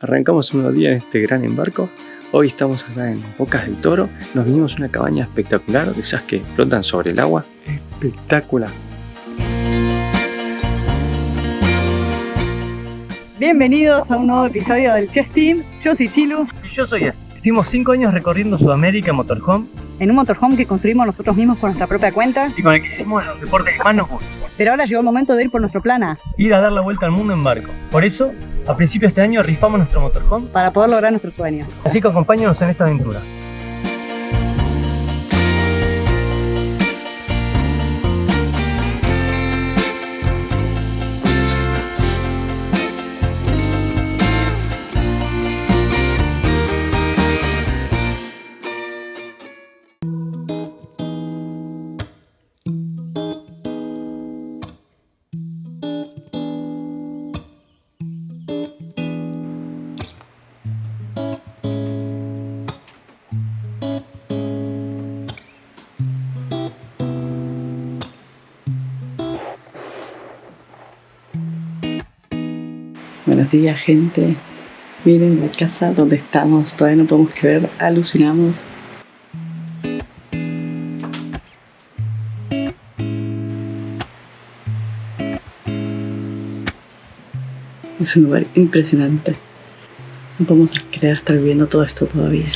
Arrancamos un nuevo día en este gran embarco. Hoy estamos acá en Bocas del Toro. Nos vinimos a una cabaña espectacular, de esas que flotan sobre el agua. Espectacular. Bienvenidos a un nuevo episodio del Chess Team. Yo soy Chilu. Y yo soy Estuvimos 5 años recorriendo Sudamérica en motorhome. En un motorhome que construimos nosotros mismos por nuestra propia cuenta. Y con el que hicimos los deportes que más nos gustan. Pero ahora llegó el momento de ir por nuestro plan A. Ir a dar la vuelta al mundo en barco. Por eso, a principios de este año rifamos nuestro motorhome. Para poder lograr nuestro sueño. Así que acompáñanos en esta aventura. Buenos días, gente. Miren la casa donde estamos, todavía no podemos creer, alucinamos. Es un lugar impresionante. No podemos creer estar viviendo todo esto todavía.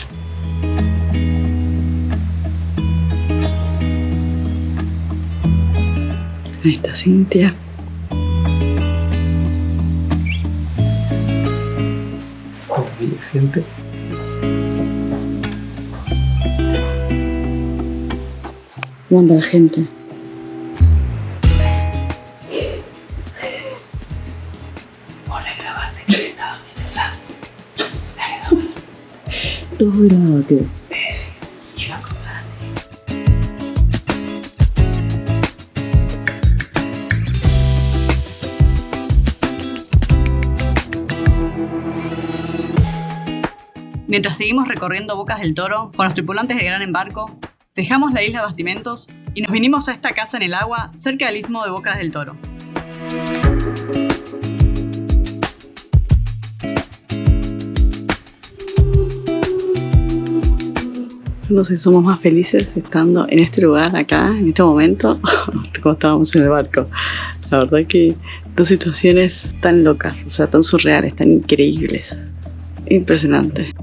Ahí está Cintia. Gente. ¿Cómo anda la gente? Hola, grabaste que estaba amenazado. Todo grabado quedó. Sí, iba a contarte. Mientras seguimos recorriendo Bocas del Toro con los tripulantes del gran embarco, dejamos la isla Bastimentos y nos vinimos a esta casa en el agua cerca del istmo de Bocas del Toro. No sé si somos más felices estando en este lugar, acá, en este momento, como estábamos en el barco. La verdad que dos situaciones tan locas, o sea, tan surreales, tan increíbles. Impresionante.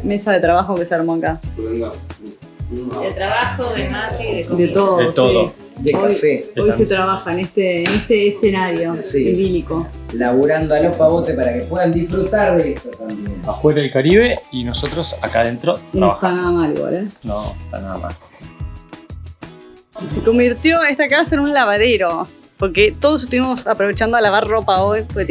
Mesa de trabajo que se armó acá. De trabajo, de mate, de comida. De todo. De todo. Sí. De café, Hoy se trabaja en este escenario Sí. idílico. laburando a los pavotes para que puedan disfrutar de esto también. Afuera del Caribe y nosotros acá adentro Y no está trabajando. nada mal igual, ¿eh? No está nada mal. Se convirtió esta casa en un lavadero. Porque todos estuvimos aprovechando a lavar ropa hoy, porque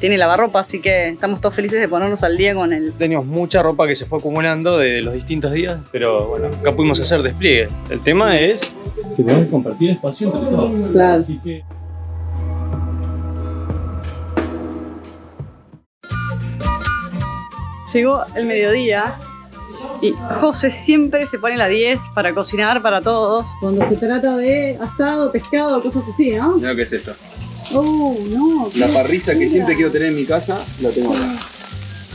tiene lavarropa, así que estamos todos felices de ponernos al día con él. Teníamos mucha ropa que se fue acumulando de los distintos días, pero bueno, acá pudimos hacer despliegue. El tema es que tenemos que compartir espacio entre todos. Claro. Así que Llegó el mediodía y José siempre se pone la 10 para cocinar para todos. Cuando se trata de asado, pescado, cosas así, ¿no? Mira qué es esto. No. La parrilla que siempre quiero tener en mi casa, la tengo acá.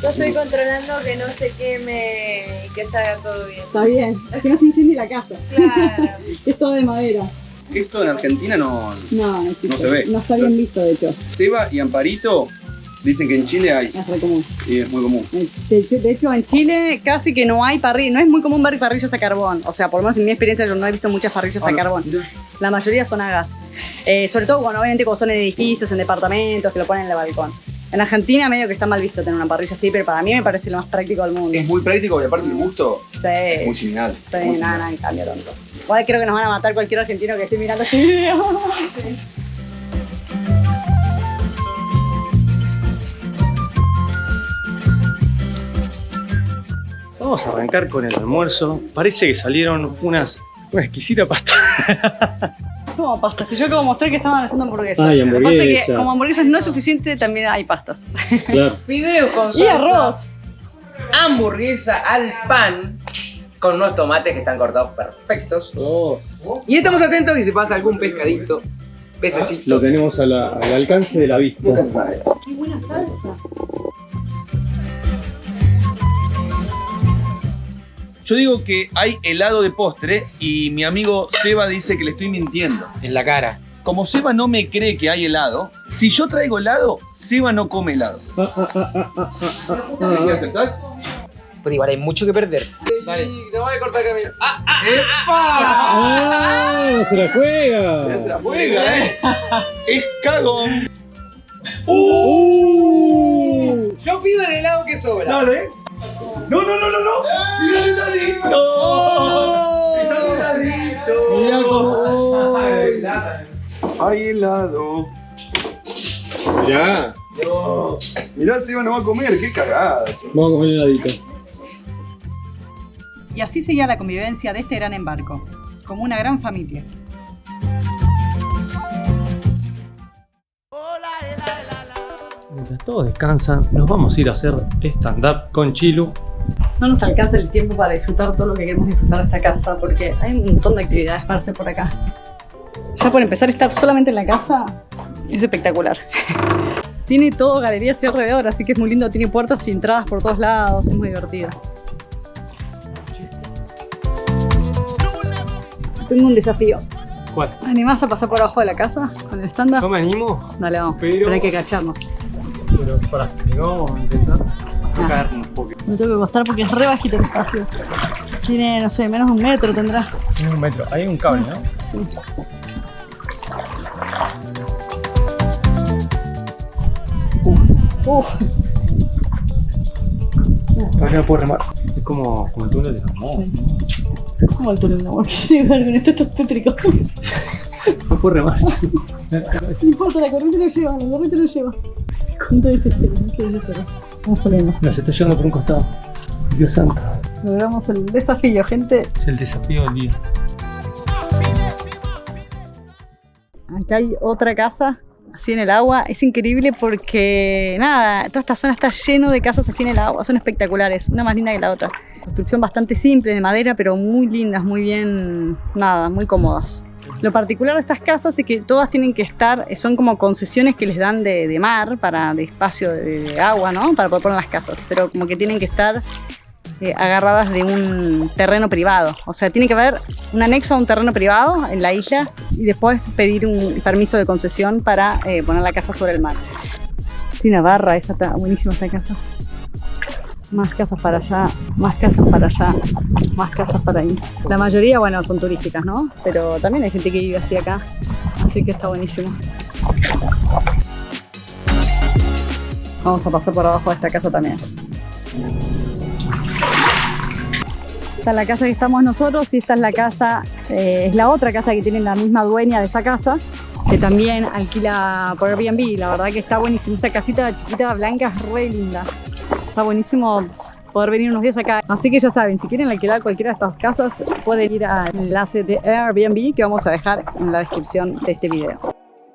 Yo estoy controlando que no se queme y que salga todo bien. Está bien, es que no se incendie la casa. Claro. Es todo de madera. Esto en Argentina no se ve. No está bien visto, de hecho. Seba y Amparito dicen que en Chile hay, Es re común. y es muy común. De hecho, en Chile casi que no hay parrilla, no es muy común ver parrillas a carbón. O sea, por lo menos en mi experiencia yo no he visto muchas parrillas a carbón. La mayoría son a gas. Sobre todo obviamente cuando son en edificios, en departamentos, que lo ponen en el balcón. En Argentina medio que está mal visto tener una parrilla así, pero para mí me parece lo más práctico del mundo. Es muy práctico y aparte el gusto es muy Sí, similar. sí, nada, en cambio tonto. Igual creo que nos van a matar cualquier argentino que esté mirando este video. vamos a arrancar con el almuerzo. Parece que salieron unas Una exquisita pasta. Como pastas. Si yo acabo de mostrar que estaban haciendo hamburguesas. Ay, Lo que pasa es que hamburguesas. como hamburguesas no es suficiente, también hay pastas. Claro. Fideos con Y salsa. arroz. Hamburguesa al pan. Con unos tomates que están cortados perfectos. Oh, Y estamos atentos que si pasa algún pescadito, pececito. lo tenemos al alcance de la vista. Nunca se sabe. Qué buena salsa. Yo digo que hay helado de postre y mi amigo Seba dice que le estoy mintiendo. En la cara. Como Seba no me cree que hay helado, si yo traigo helado, Seba no come helado. ¿Sí aceptás? Pues igual hay mucho que perder. Dale. No voy a cortar el camino. ¡Ah! ¡No se la juega! Se la juega, Es cagón. Yo pido el helado que sobra. Dale. No. Mira el heladito. Está el heladito. Mirá cómo. Hay helado. Ya. No. Mirá, Seba no va a comer, qué cagada. Vamos a comer heladito. Y así seguía la convivencia de este gran embarco, como una gran familia. Mientras todos descansan, nos vamos a ir a hacer stand-up con Chilu. No nos alcanza el tiempo para disfrutar todo lo que queremos disfrutar de esta casa, porque hay un montón de actividades para hacer por acá. Ya por empezar, estar solamente en la casa es espectacular. Tiene todo galerías y alrededor, así que es muy lindo. Tiene puertas y entradas por todos lados, es muy divertido. Tengo un desafío. ¿Cuál? ¿Animás a pasar por abajo de la casa con el stand-up? Yo me animo, Dale, vamos. pero hay que cacharnos. pero para que no vamos a intentar caernos porque Me tengo que acostar porque es re bajito el espacio. Tiene, no sé, menos de 1 metro tendrá. tiene 1 metro. Hay un cable, ¿no? Sí. Acá no puedo remar. Es como el túnel de amor. ¿Cómo el túnel de amor? Sí, con esto es tétrico. No puedo remar. No importa, la corriente lo lleva, la corriente lo lleva. ¿Cuánto desespero? No se desespero. Vamos saliendo. Nos está llevando por un costado. Dios santo. Logramos el desafío, gente. Es el desafío del día. Acá hay otra casa así en el agua. Es increíble porque, nada, toda esta zona está lleno de casas así en el agua. Son espectaculares, una más linda que la otra. Construcción bastante simple, de madera, pero muy lindas, muy bien, nada, muy cómodas. Lo particular de estas casas es que todas tienen que estar, son como concesiones que les dan de mar, de espacio de agua, ¿no? Para poder poner las casas, pero como que tienen que estar agarradas de un terreno privado. O sea, tiene que haber un anexo a un terreno privado en la isla y después pedir un permiso de concesión para poner la casa sobre el mar. Tiene una barra, esa está buenísima esta casa. Más casas para allá, más casas para allá, más casas para ahí. La mayoría, bueno, son turísticas, ¿no? Pero también hay gente que vive así acá, así que está buenísimo. Vamos a pasar por abajo de esta casa también. Esta es la casa que estamos nosotros y esta es la casa, es la otra casa que tiene la misma dueña de esta casa, que también alquila por Airbnb. La verdad que está buenísimo, esa casita chiquita blanca es re linda. Está buenísimo poder venir unos días acá. Así que ya saben, si quieren alquilar cualquiera de estas casas, pueden ir al enlace de Airbnb que vamos a dejar en la descripción de este video.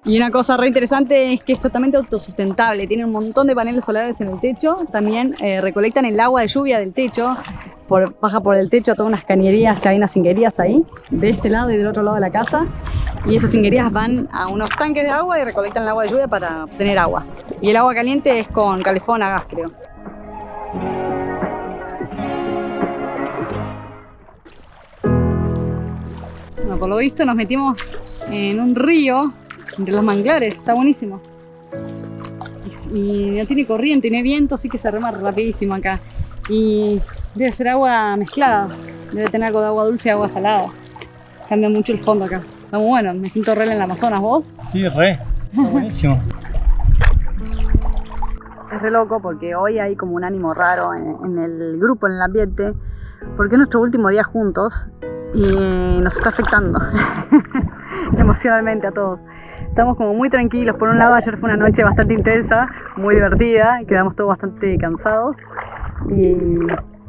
Y una cosa re interesante es que es totalmente autosustentable. Tienen un montón de paneles solares en el techo. También recolectan el agua de lluvia del techo. Baja por el techo todas unas cañerías, hay unas cinguerías ahí, de este lado y del otro lado de la casa. Y esas cinguerías van a unos tanques de agua y recolectan el agua de lluvia para obtener agua. Y el agua caliente es con calefón a gas, creo. Bueno, por lo visto nos metimos en un río entre los manglares, está buenísimo. Y no tiene corriente, no hay viento, así que se rema rapidísimo acá. Y debe ser agua mezclada, debe tener algo de agua dulce y agua salada. Cambia mucho el fondo acá. Está muy bueno, me siento re en el Amazonas, ¿vos? Sí, re. Está buenísimo. Es re loco porque hoy hay como un ánimo raro en el grupo, en el ambiente, porque es nuestro último día juntos y nos está afectando emocionalmente a todos. Estamos como muy tranquilos. Por un lado, ayer fue una noche bastante intensa, muy divertida, quedamos todos bastante cansados y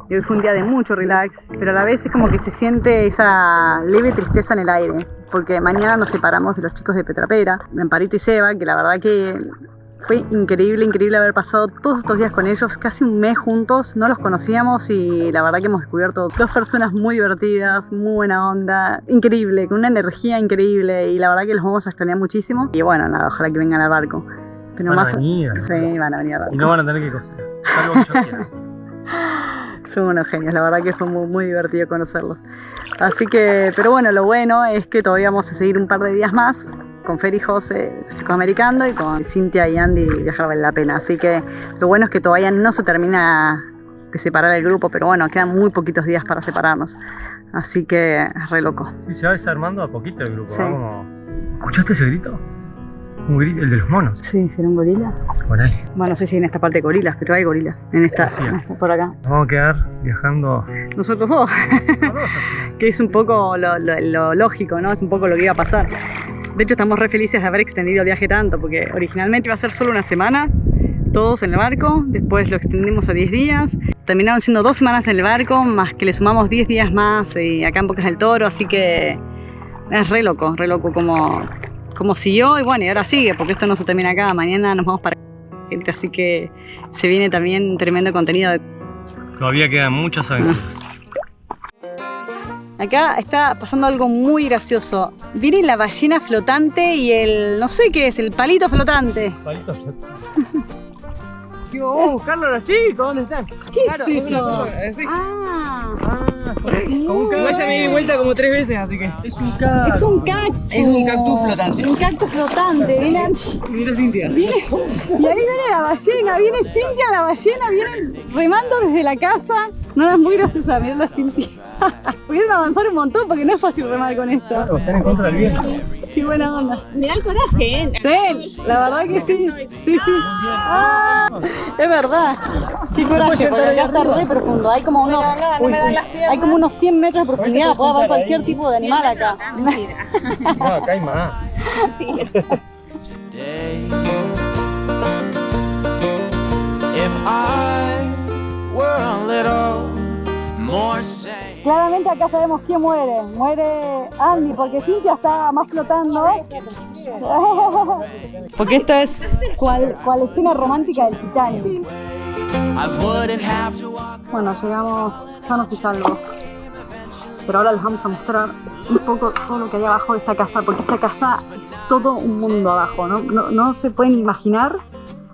y hoy fue un día de mucho relax, pero a la vez es como que se siente esa leve tristeza en el aire, porque mañana nos separamos de los chicos de Petrapera, de Amparito y Seba, que la verdad que fue increíble, increíble haber pasado todos estos días con ellos, casi un mes juntos, no los conocíamos y la verdad que hemos descubierto dos personas muy divertidas, muy buena onda, increíble, con una energía increíble y la verdad que los vamos a extrañar muchísimo. Y bueno, nada, ojalá que vengan al barco. Pero Van a más... venir. Sí, van a venir al barco. Y no van a tener que cocinar, salvo que yo quiera. Son unos genios, la verdad que fue muy, muy divertido conocerlos. Así que, pero bueno, lo bueno es que todavía vamos a seguir un par de días más con Fer y José, los chicos americando, y con Cintia y Andy viajar vale la pena. Así que lo bueno es que todavía no se termina de separar el grupo, pero bueno, quedan muy poquitos días para separarnos. Así que es re loco. Sí, se va desarmando a poquito el grupo. Sí. ¿Va? Como... ¿Escuchaste ese grito? Un grito, el de los monos. Sí, ¿será un gorila? Por ahí. Bueno, no sé si en esta parte hay gorilas, pero hay gorilas. En esta, por acá. Nos vamos a quedar viajando. Nosotros dos. Que es un poco lo lógico, ¿no? Es un poco lo que iba a pasar. De hecho, estamos re felices de haber extendido el viaje tanto, porque originalmente iba a ser solo una semana, todos en el barco, después lo extendimos a 10 días, terminaron siendo 2 semanas en el barco, más que le sumamos 10 días más acá en Bocas del Toro, así que es re loco como siguió y bueno, y ahora sigue, porque esto no se termina acá, mañana nos vamos para gente, así que se viene también tremendo contenido. Todavía quedan muchas aventuras. Acá está pasando algo muy gracioso. Viene la ballena flotante y el, no sé qué es, el palito flotante. Palito flotante. Vamos a buscarlo a los chicos, ¿dónde están? ¿Qué es eso? Igual ya me di vuelta como 3 veces, así que. Es un cactus. Es un cactus. Es un cactus flotante. Un cactus flotante. Viene, Mira Cintia. y ahí viene la ballena, viene Cintia, la ballena, viene remando desde la casa. No, es muy graciosa, mirá la Cintia. Pudieron avanzar un montón porque no es fácil remar con esto. Claro, están en contra del viento. Qué buena onda. Me da el coraje, ¿eh? Sí, la verdad que sí. Sí, sí. Ah, es verdad. Qué coraje, porque acá está re profundo. Hay como unos, hay como unos 100 metros de profundidad. Puede haber cualquier tipo de animal acá. No, acá hay más. If I were a little more sane. Claramente acá sabemos quién muere. Muere Andy, porque Cintia está más flotando. Porque esta es cual escena romántica del Titanic. I wouldn't have to walk. Bueno, llegamos sanos y salvos. Pero ahora les vamos a mostrar un poco todo lo que hay abajo de esta casa, porque esta casa es todo un mundo abajo, no se pueden imaginar.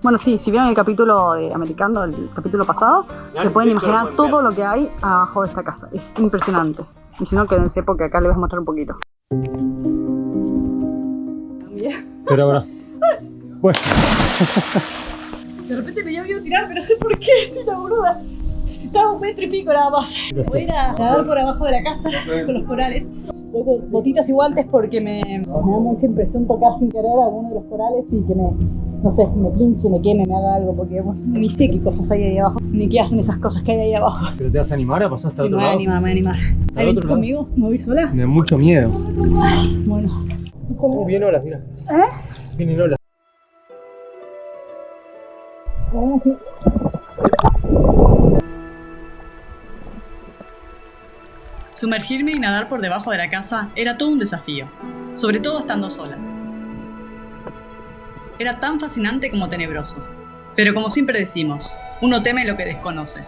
Bueno, sí, si vieron el capítulo de Americano, el capítulo pasado, se pueden imaginar todo lo que hay abajo de esta casa. Es impresionante. Y si no, quédense porque acá les voy a mostrar un poquito. Pero ahora. Bueno. De repente me iba a tirar, pero no sé por qué, soy una boluda. Necesitaba 1,5 metros nada más. Voy a ir a nadar por abajo de la casa con los corales. Voy con botitas y guantes porque me da mucha impresión tocar sin querer alguno de los corales y que no sé, me pinche, me queme, me haga algo, porque ni sé qué cosas hay ahí abajo, ni qué hacen esas cosas que hay ahí abajo. ¿Pero te vas a animar a pasar hasta Sí, otro me voy a lado? animar, me voy a animar. ¿Ahí venís conmigo? ¿Me voy sola? De mucho miedo. Bueno. Vienen olas, mira. Vienen olas. Sumergirme y nadar por debajo de la casa era todo un desafío, sobre todo estando sola. Era tan fascinante como tenebroso. Pero como siempre decimos, uno teme lo que desconoce.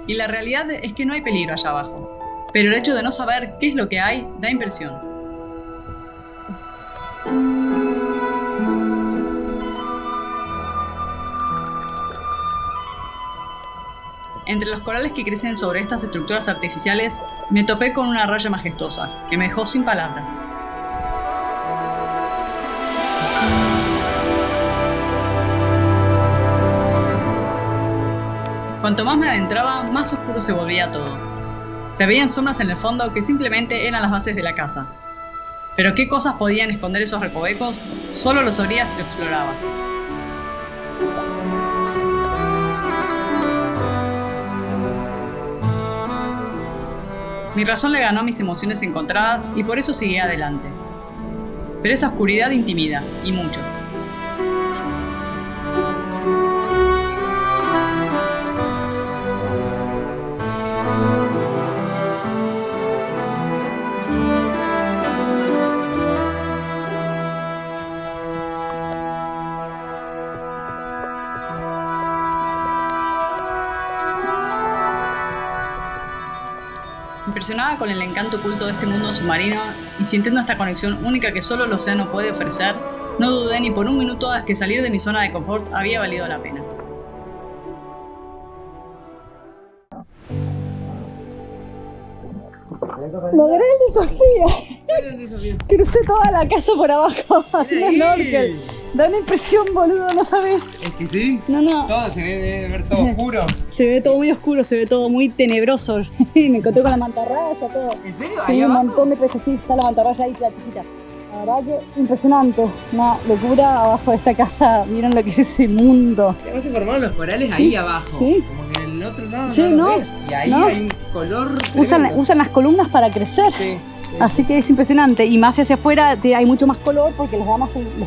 Y la realidad es que no hay peligro allá abajo. Pero el hecho de no saber qué es lo que hay da impresión. Entre los corales que crecen sobre estas estructuras artificiales, me topé con una raya majestuosa, que me dejó sin palabras. Cuanto más me adentraba, más oscuro se volvía todo. Se veían sombras en el fondo que simplemente eran las bases de la casa. Pero qué cosas podían esconder esos recovecos, solo lo sabría si lo exploraba. Mi razón le ganó a mis emociones encontradas y por eso seguí adelante. Pero esa oscuridad intimida, y mucho. Impresionada con el encanto oculto de este mundo submarino y sintiendo esta conexión única que solo el océano puede ofrecer, no dudé ni por un minuto que salir de mi zona de confort había valido la pena. Logré el desafío. Crucé toda la casa por abajo haciendo snorkel. Da una impresión, boludo, no sabes. Es que sí. No. Todo se ve, debe ver todo oscuro. Se ve todo muy oscuro, se ve todo muy tenebroso. Me encontré con la mantarraya, todo. ¿En serio? Sí, ¿Ahí un abajo? montón de peces, sí, está la mantarraya ahí, la chiquita. La verdad que impresionante, una locura abajo de esta casa. ¿Vieron lo que es ese mundo? Además se formaron los corales Sí, ahí abajo. sí. Como que el otro lado Sí, no lo no, ves. Y ahí no. hay un color Usan tremendo. las columnas para crecer. Sí. Así que es impresionante. Y más hacia afuera hay mucho más color porque les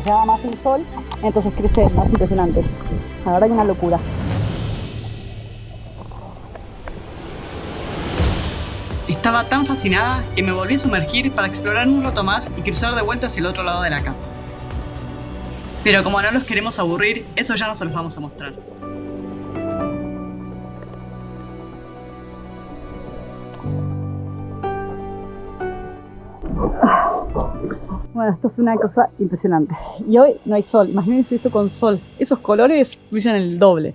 da más el sol. Entonces crece más impresionante. La verdad que una locura. Estaba tan fascinada que me volví a sumergir para explorar un rato más y cruzar de vuelta hacia el otro lado de la casa. Pero como no los queremos aburrir, eso ya no se los vamos a mostrar. Bueno, esto es una cosa impresionante. Y hoy no hay sol. Imagínense esto con sol. Esos colores brillan el doble.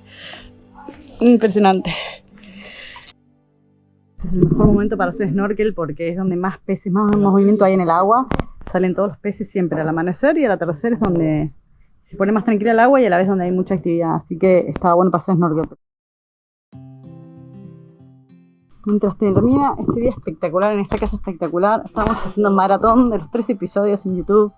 Impresionante. Este es el mejor momento para hacer snorkel porque es donde más peces, más movimiento hay en el agua. Salen todos los peces siempre al amanecer y al atardecer es donde se pone más tranquila el agua y a la vez donde hay mucha actividad. Así que estaba bueno para hacer snorkel. Mientras termina este día espectacular en esta casa espectacular, estamos haciendo maratón de los 3 episodios en YouTube.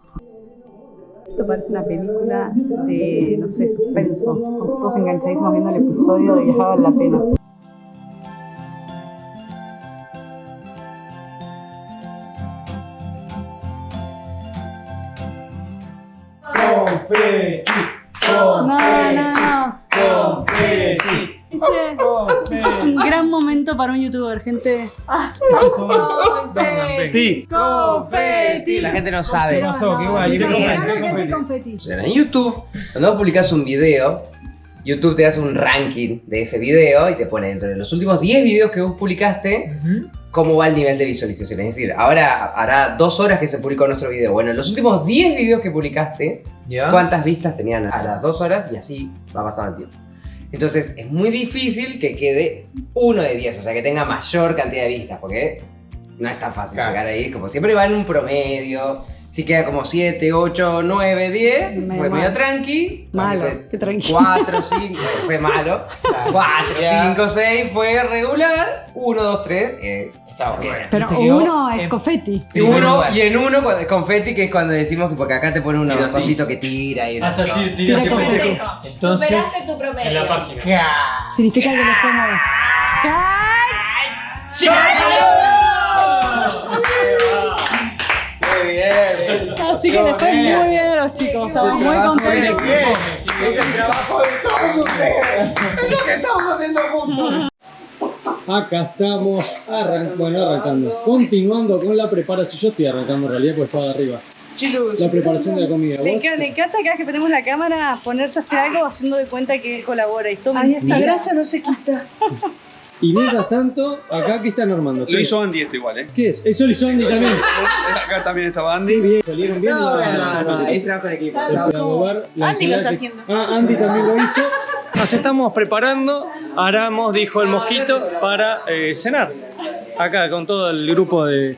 Esto parece una película de, no sé, suspenso. Todos enganchadísimos viendo el episodio de Viajaba en la Pena. No. Este es un gran momento para un youtuber, gente. Confeti. La gente no sabe. ¿Qué pasó? ¿Qué guay? ¿Qué confeti? En YouTube, cuando vos publicás un video, YouTube te hace un ranking de ese video y te pone dentro de los últimos 10 videos que vos publicaste, cómo va el nivel de visualización. Es decir, ahora hará 2 horas que se publicó nuestro video. Bueno, en los últimos 10 videos que publicaste, ¿cuántas vistas tenían a las 2 horas? Y así va pasando el tiempo. Entonces, es muy difícil que quede 1 de 10, o sea, que tenga mayor cantidad de vistas, porque no es tan fácil llegar ahí. Como siempre va en un promedio. Si queda como 7, 8, 9, 10, fue medio tranqui. Malo, qué tranqui. 4, 5, fue malo. 4, 5, 6 fue regular. 1, 2, 3, estaba bien. Pero uno es confeti. Y en uno confeti, que es cuando decimos que porque acá te ponen unos cositos que tira y Haz así, Tira tiras confeti. confeti. Entonces, Superaste tu promedio. en la página. Significa que les fue mal. Así que les fue muy bien a los chicos. Estamos muy contentos. Es el trabajo de todos ustedes. Lo que estamos haciendo juntos. Acá estamos arrancando, continuando con la preparación. Yo estoy arrancando en realidad porque estaba de arriba. La preparación de la comida. Le ¿Vos? encanta cada vez que ponemos la cámara ponerse a hacer algo haciendo de cuenta que él colabora y todo. Ay, esta grasa no se quita. Y mientras tanto, acá ¿qué están armando? Lo hizo Andy esto igual, ¿eh? ¿Qué es? Eso lo hizo Andy también. Acá también estaba Andy. Qué bien. ¿Salieron bien? No, es trabajo en equipo. Andy lo está haciendo. Andy también lo hizo. Nos estamos preparando. Aramos, dijo el mosquito, para cenar. Acá con todo el grupo de...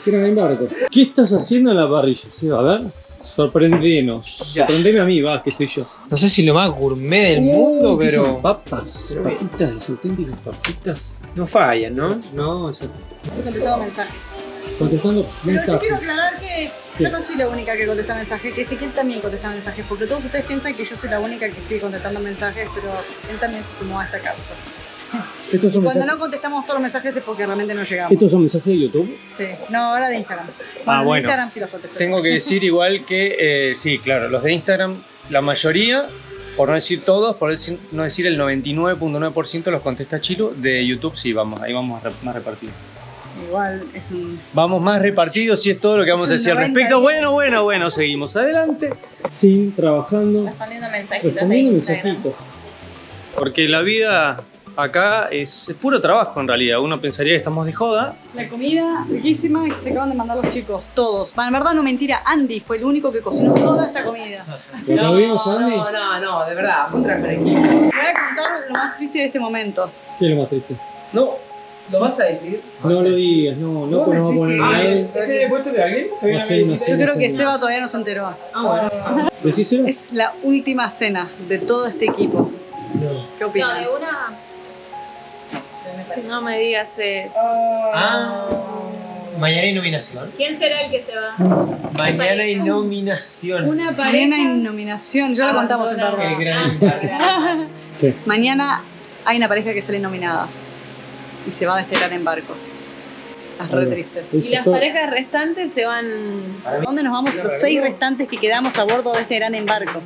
Gran Embarco. ¿Qué estás haciendo en la parrilla? ¿Sí? A ver. Sorprendenos. Sorprendeme a mí, va, que estoy yo. No sé si lo más gourmet del mundo, ¿Qué pero son papas, papitas, las auténticas papitas. no fallan, ¿no? No, exacto. He contestado mensajes. Contestando Pero yo mensajes. quiero aclarar que yo no soy la única que contesta mensajes, que Ezequiel también contesta mensajes, porque todos ustedes piensan que yo soy la única que sigue contestando mensajes, pero él también se sumó a esta causa. Estos son Cuando mensajes. no contestamos todos los mensajes es porque realmente no llegamos. Estos son mensajes de YouTube. Sí, no, ahora de Instagram. Bueno. De Instagram sí los contesto. Tengo que decir igual que, sí, claro, los de Instagram, la mayoría, por no decir todos, por no decir el 99.9% los contesta Chiru. De YouTube sí, vamos, ahí vamos más repartidos. Igual es un... Vamos más repartidos y es todo lo que vamos a decir al respecto. Bueno, seguimos adelante. Sí, trabajando, Respondiendo mensajitos de respondiendo Instagram. mensajitos. Porque la vida acá es puro trabajo en realidad. Uno pensaría que estamos de joda. La comida riquísima que se acaban de mandar los chicos, todos. En verdad no mentira, Andy fue el único que cocinó toda esta comida. ¿Lo aplaudimos, Andy? No, de verdad, fue un trabajo en equipo. Te voy a contar lo más triste de este momento. ¿Qué es lo más triste? No, ¿lo vas a decir? No lo digas, no nos vamos a poner mal. ¿Este puesto de alguien? Yo creo que Seba todavía no se enteró. ¿Decíselo? Es la última cena de todo este equipo. No. ¿Qué No, opinan? de una. No me digas eso. Mañana hay nominación. ¿Quién será el que se va? Mañana hay nominación. Una Mañana pareja. hay nominación, ya la contamos en Qué verdad. gran impacto. Mañana hay una pareja que sale nominada y se va de este gran embarco. Es re triste. Y las parejas restantes se van. ¿Dónde nos vamos los 6 restantes que quedamos a bordo de este gran embarco?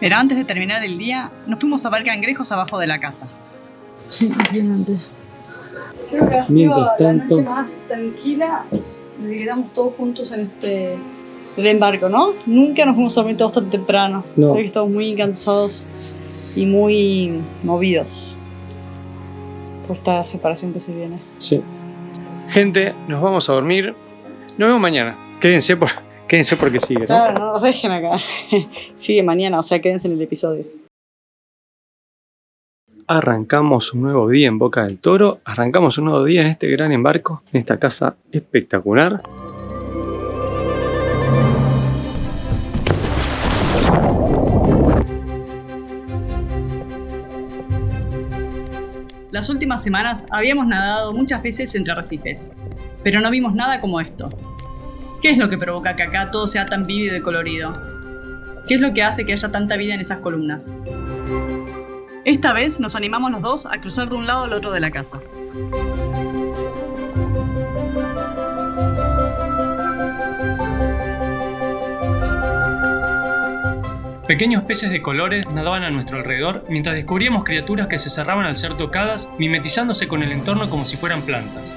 Pero antes de terminar el día, nos fuimos a ver cangrejos abajo de la casa. Sí, impresionante. Creo que ha sido Mientras la tanto- noche más tranquila desde que quedamos todos juntos en este gran embarco, ¿no? Nunca nos fuimos a dormir todos tan temprano. No. Creo que estamos muy cansados y muy movidos por esta separación que se viene. Sí. Gente, nos vamos a dormir. Nos vemos mañana. Quédense porque sigue, ¿no? Claro, no nos dejen acá. Sigue mañana, o sea, quédense en el episodio. Arrancamos un nuevo día en Boca del Toro. Arrancamos un nuevo día en este gran embarco, en esta casa espectacular. Las últimas semanas habíamos nadado muchas veces entre arrecifes, pero no vimos nada como esto. ¿Qué es lo que provoca que acá todo sea tan vívido y colorido? ¿Qué es lo que hace que haya tanta vida en esas columnas? Esta vez nos animamos los dos a cruzar de un lado al otro de la casa. Pequeños peces de colores nadaban a nuestro alrededor mientras descubríamos criaturas que se cerraban al ser tocadas, mimetizándose con el entorno como si fueran plantas.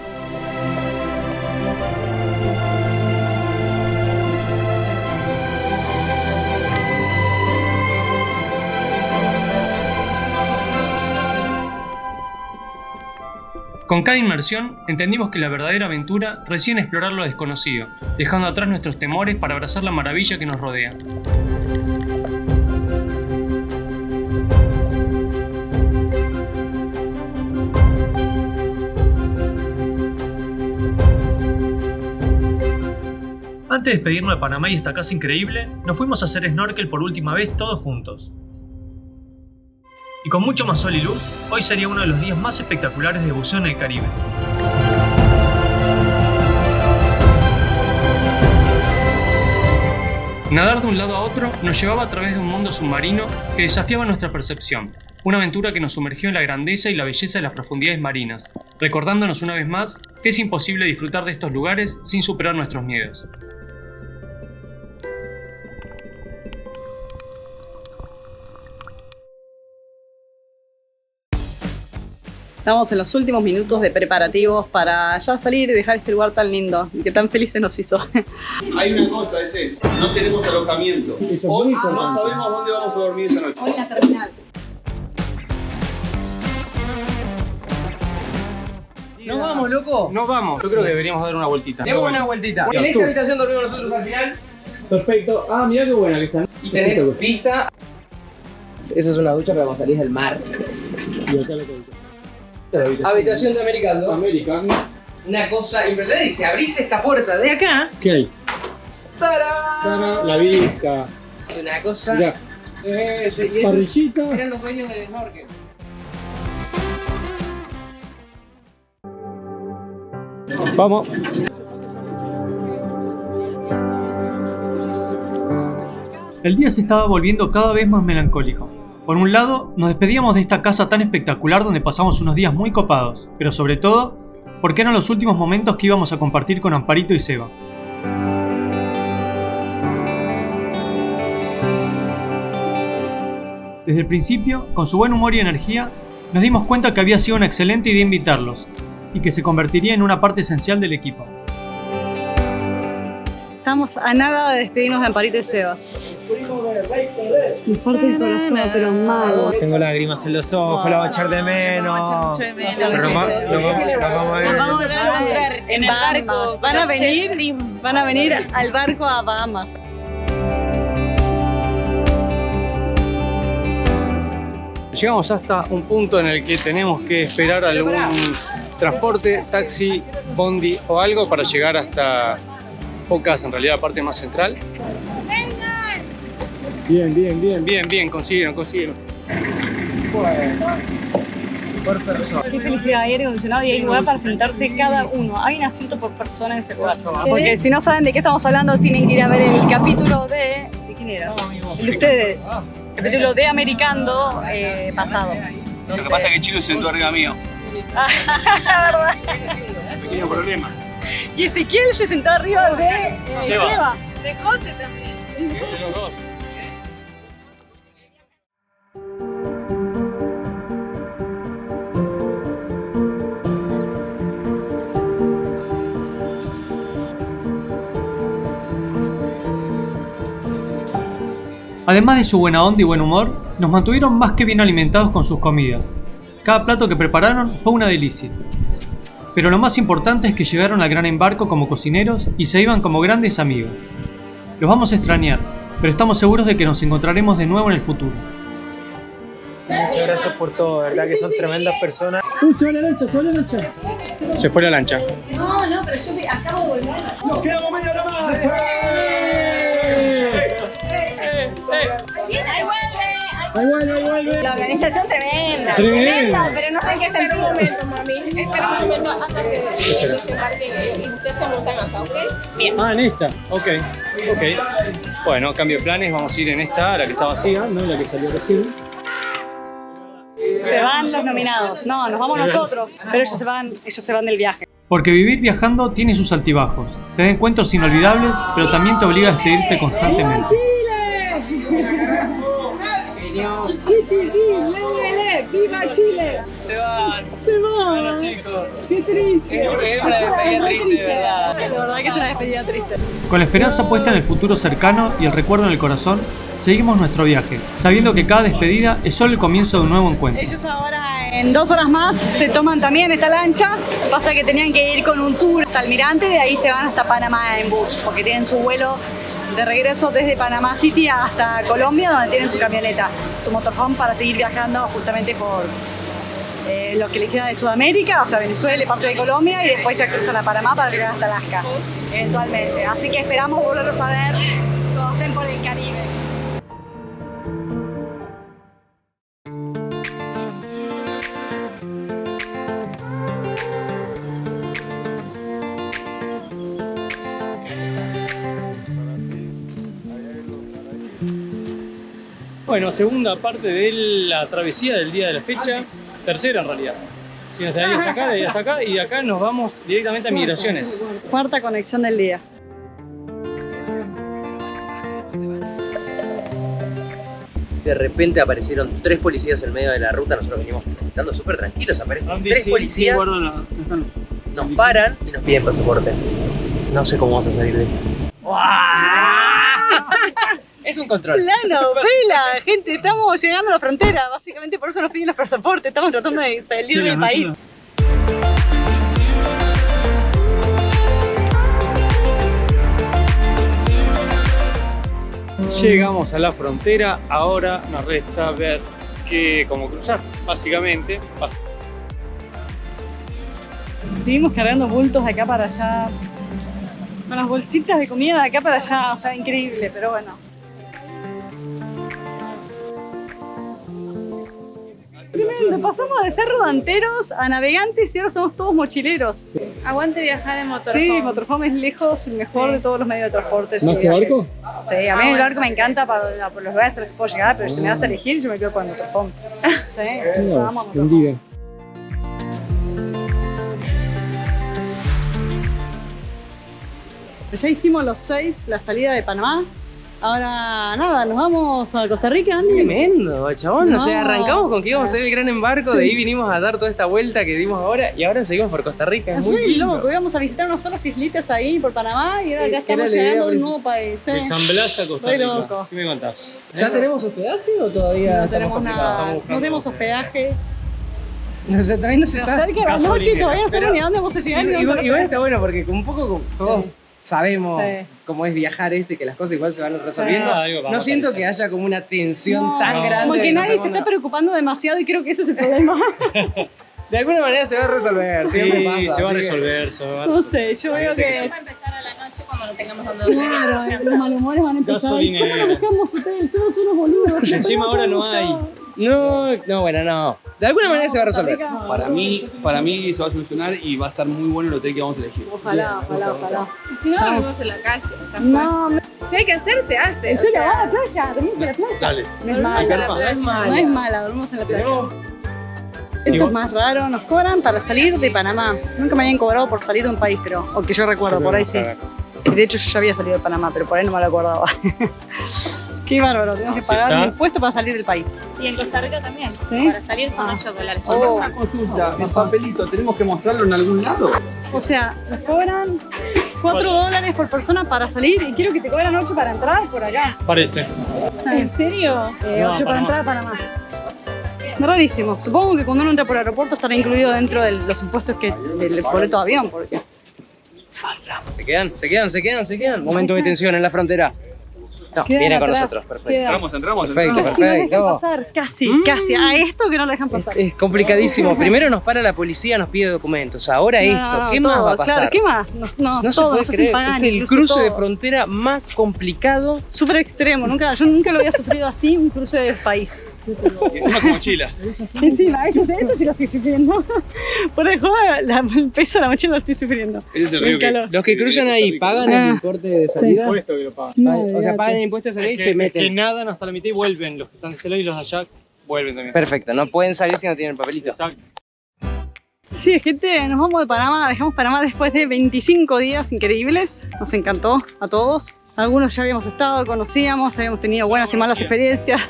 Con cada inmersión, entendimos que la verdadera aventura reside en explorar lo desconocido, dejando atrás nuestros temores para abrazar la maravilla que nos rodea. Antes de despedirnos de Panamá y esta casa increíble, nos fuimos a hacer snorkel por última vez todos juntos. Y con mucho más sol y luz, hoy sería uno de los días más espectaculares de buceo en el Caribe. Nadar de un lado a otro nos llevaba a través de un mundo submarino que desafiaba nuestra percepción, una aventura que nos sumergió en la grandeza y la belleza de las profundidades marinas, recordándonos una vez más que es imposible disfrutar de estos lugares sin superar nuestros miedos. Estamos en los últimos minutos de preparativos para ya salir y dejar este lugar tan lindo y que tan felices nos hizo. Hay una cosa, es esto. No tenemos alojamiento. Hoy no sabemos dónde vamos a dormir esta noche. Hoy en la terminal. ¿Nos vamos, loco? No vamos. Yo creo que deberíamos dar una vueltita. Demos una vueltita. En esta habitación dormimos nosotros al final. Perfecto. Ah, mirá qué buena que está. Y tenés vista. Esa es una ducha para cuando salís del mar. Y acá la Habitación de American, ¿no? American. Una cosa impresionante. Y si abrís esta puerta de acá. ¿Qué hay? ¡Tarán! La vista. Es una cosa. Mirá. Y Parrillita. eran los dueños del snorkel. Vamos. El día se estaba volviendo cada vez más melancólico. Por un lado, nos despedíamos de esta casa tan espectacular donde pasamos unos días muy copados, pero sobre todo, porque eran los últimos momentos que íbamos a compartir con Amparito y Seba. Desde el principio, con su buen humor y energía, nos dimos cuenta que había sido una excelente idea invitarlos, y que se convertiría en una parte esencial del equipo. Estamos a nada de despedirnos de Amparito y Sebas. Me parte el corazón, pero mal. Tengo lágrimas en los ojos, la voy a echar de menos. Pero nos vamos a ver. Nos vamos a encontrar en el barco. Van a venir al barco a Bahamas. Llegamos hasta un punto en el que tenemos que esperar algún transporte, taxi, bondi o algo para llegar hasta Pocas, en realidad la parte más central. Bien, consiguieron. Por persona. Qué felicidad, hay aire acondicionado y hay lugar para sentarse cada uno. Hay un asiento por persona en este lugar. Porque si no saben de qué estamos hablando, tienen que ir a ver el capítulo de ¿quién era? El de ustedes. El capítulo de Americando pasado. Lo que pasa es que Chilo se sentó arriba mío. ¿Verdad? Pequeño problema. Y Ezequiel se sentó arriba de Seba. De José también. Además de su buena onda y buen humor, nos mantuvieron más que bien alimentados con sus comidas. Cada plato que prepararon fue una delicia. Pero lo más importante es que llegaron al gran embarco como cocineros y se iban como grandes amigos. Los vamos a extrañar, pero estamos seguros de que nos encontraremos de nuevo en el futuro. Muchas gracias por todo, verdad que son tremendas personas. Se fue la lancha. No, pero yo acabo de volver. ¡Nos quedamos media hora más! Ahí vuelve. La organización tremenda, pero no sé en qué sentido. Espera un momento, mami. Espera un momento hasta que desembarquen y ustedes se montan acá, ¿ok? Bien. En esta. Ok. Bueno, cambio de planes, vamos a ir en esta, la que está vacía, no la que salió recién. Se van los nominados. No, nos vamos nosotros. Pero ellos se van del viaje. Porque vivir viajando tiene sus altibajos. Te da encuentros inolvidables, pero también te obliga a despedirte constantemente. ¡Viva Chile! Se van. Chicos. Qué triste. Es una despedida triste, de verdad. La verdad que es una despedida triste. Con la esperanza puesta en el futuro cercano y el recuerdo en el corazón, seguimos nuestro viaje, sabiendo que cada despedida es solo el comienzo de un nuevo encuentro. Ellos ahora en 2 horas más se toman también esta lancha. Pasa que tenían que ir con un tour hasta Almirante y de ahí se van hasta Panamá en bus, porque tienen su vuelo de regreso desde Panamá City hasta Colombia, donde tienen su camioneta, su motorhome, para seguir viajando justamente por lo que les queda de Sudamérica, o sea, Venezuela y parte de Colombia, y después ya cruzan a Panamá para llegar hasta Alaska, eventualmente. Así que esperamos volverlos a ver cuando estén por el Caribe. Bueno, segunda parte de la travesía del día de la fecha, tercera en realidad. Si nos de ahí hasta acá, de ahí hasta acá, y de acá nos vamos directamente a Migraciones. Cuarta conexión del día. De repente aparecieron 3 policías en medio de la ruta, nosotros venimos transitando súper tranquilos, aparecen 3 policías, nos paran y nos piden pasaporte. No sé cómo vamos a salir de esto. Es un control. La novela, gente, estamos llegando a la frontera, básicamente por eso nos piden los pasaportes, estamos tratando de salir del país. Llegamos a la frontera, ahora nos resta ver cómo cruzar, básicamente. Seguimos cargando bultos de acá para allá, con las bolsitas de comida de acá para allá, o sea, increíble, pero bueno. Tremendo, pasamos de ser rodanteros a navegantes y ahora somos todos mochileros. Aguante viajar en motorhome. Sí, motorhome es lejos el mejor de todos los medios de transporte. ¿Más que barco? Sí, a mí el barco me encanta por los lugares a los que puedo llegar, pero si me das a elegir yo me quedo con el motorhome. Sí, vamos a motorhome. Ya hicimos los 6, la salida de Panamá. Ahora, nada, nos vamos a Costa Rica, Andy. Tremendo, chabón. No. O sea, arrancamos con que íbamos a hacer el gran embarco, de ahí vinimos a dar toda esta vuelta que dimos ahora y ahora seguimos por Costa Rica. Es Es muy muy lindo. loco, íbamos a visitar unas solas islitas ahí por Panamá y ahora acá Era estamos la idea, llegando a un pues. nuevo país. De San Blas a Costa Re Rica. loco. ¿Qué me contás? ¿Ya tenemos hospedaje o todavía No tenemos nada, no buscando. tenemos hospedaje. No sé, también no se Se sabe. acerca la noche y todavía no sabemos ni a dónde vamos a llegar. ni dónde Igual está bueno porque un poco todos sabemos Sí. cómo es viajar y que las cosas igual se van resolviendo. Ah, algo vamos No a siento aparecer. que haya como una tensión No, tan grande. Como que de no nadie se sabemos está preocupando demasiado y creo que ese es el problema. nada. De alguna manera se va a resolver. Siempre Sí, pasa, se va a así que- resolver, se va a No sé, yo veo Va a que... empezar a la noche cuando no tengamos donde dormir. Claro, los malhumores van a empezar. Gasolinera. ¿Cómo buscamos hotel? Somos unos boludos. Encima ahora no hay. No, bueno, no. De alguna manera se va a resolver. Para mí se va a solucionar y va a estar muy bueno el hotel que vamos a elegir. Ojalá, ojalá, ojalá. Si no, dormimos en la calle. ya fue. No, Si hay que hacer, se hace. ¿en o serio? sea, ¿Vamos a la playa? ¿Dormimos en la playa? Dale. No es mala. Hay carpa. No es mala. No es mala, dormimos en la playa. Esto es más raro, nos cobran para salir de Panamá. Nunca me habían cobrado por salir de un país, pero, o que yo recuerdo, por ahí sí. De hecho, yo ya había salido de Panamá, pero por ahí no me lo acordaba. Qué bárbaro, tenemos que Así pagar un está. impuesto para salir del país. Y en Costa Rica también. ¿Sí? Para salir son $8 por Oh. persona. Consulta, el papelito, ¿tenemos que mostrarlo en algún lado? O sea, nos cobran $4 por persona para salir y quiero que te cobran 8 para entrar por acá. Parece. ¿En serio? 8 para Panamá. entrar a Panamá. Rarísimo. Supongo que cuando uno entra por el aeropuerto estará incluido dentro de los impuestos del boleto de avión, porque... Se quedan. Momento de tensión en la frontera. No, Quedan viene con atrás. nosotros, perfecto. Quedan- Entramos. Perfecto, Casi no dejan perfecto. pasar, casi. A esto que no lo dejan pasar. Es complicadísimo. Primero nos para la policía, nos pide documentos. Ahora esto. No, ¿Qué todo, más va a pasar? Claro, ¿qué más? No No se todo, puede nos hacen creer. pagar, Es el incluso cruce de todo. frontera más complicado. Súper extremo. Yo nunca lo había sufrido así, un cruce de país. Y encima con mochila. Encima, eso sí lo estoy sufriendo. Por el joda, el peso de la mochila lo estoy sufriendo. Ese es el El río que... calor. Los que cruzan ahí pagan Ah. el importe de salida. Impuesto que lo pagan. No, O sea, olvídate. pagan el impuesto de salida y Es se que meten. nadan hasta la mitad y vuelven. Los que están de este lado y los de allá vuelven también. Perfecto, no pueden salir si no tienen el papelito. Exacto. Sí, gente, nos vamos de Panamá, dejamos Panamá después de 25 días increíbles, nos encantó a todos. Algunos ya habíamos estado, conocíamos, habíamos tenido buenas y malas experiencias.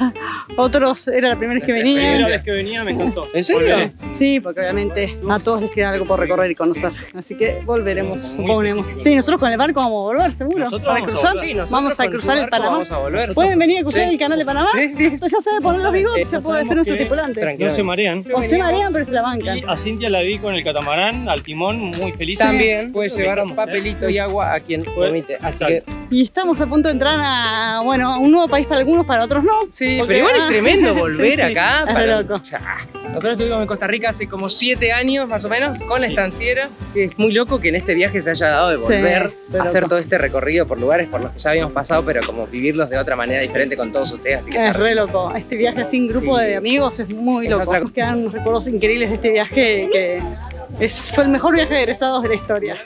Otros era la primera vez que Primera venían. vez que venía me encantó. ¿En serio? Volveré. Sí, porque obviamente a todos les queda algo por recorrer y conocer. Así que volveremos, Muy suponemos. específico. Sí, nosotros con el barco vamos a volver, seguro. Nosotros Para vamos a cruzar, volver. Sí, nosotros vamos a con cruzar su el barco Panamá. Vamos a volver. ¿Pueden venir a cruzar Sí. el canal de Panamá? Sí, sí. Esto ya sabe poner los bigotes, ya puede ser nuestro que- tripulante. Tranquilo. No se marean. O se marean, pero se la bancan. Y a Cintia la vi con el catamarán, al timón, muy feliz. También puede llevar Estamos, papelito y agua a quien vomite. Así que, Y estamos a punto de entrar a, bueno, a un nuevo país para algunos, para otros no. sí, Porque, pero igual ah, es tremendo volver sí, sí, acá. es re loco. Nosotros estuvimos en Costa Rica hace como 7 años más o menos con la estanciera. Que es muy loco que en este viaje se haya dado de Sí, volver re a hacer loco. todo este recorrido por lugares por los que ya habíamos pasado, pero como vivirlos de otra manera diferente con todos ustedes. Así que Es está re loco. Este viaje así en grupo Sí. de amigos es muy Es loco. otra Nos quedan unos recuerdos increíbles de este viaje que fue el mejor viaje de egresados de la historia.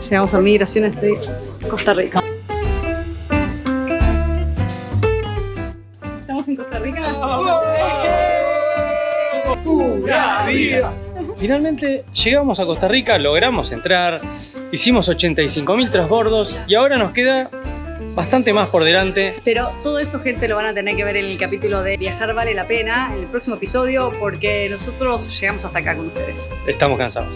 Llegamos a Migraciones de Costa Rica. ¿Estamos en Costa Rica? Finalmente llegamos a Costa Rica, logramos entrar, hicimos 85.000 transbordos y ahora nos queda bastante más por delante. Pero todo eso, gente, lo van a tener que ver en el capítulo de Viajar vale la pena, en el próximo episodio, porque nosotros llegamos hasta acá con ustedes. Estamos cansados.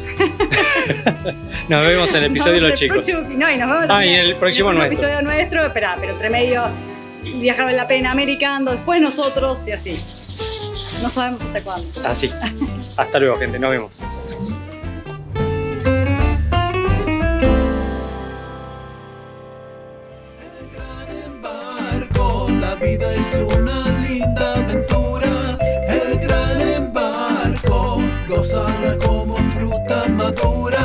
Nos vemos en el episodio de los chicos. No, y nos vemos Ah, también y en el próximo nuestro. episodio nuestro, espera, pero entre medio Viajar vale la pena, Americando, después nosotros y así. No sabemos hasta cuándo. Así. Hasta luego, gente. Nos vemos. Embarco, la vida es una linda aventura. El gran embarco, gózala como fruta madura.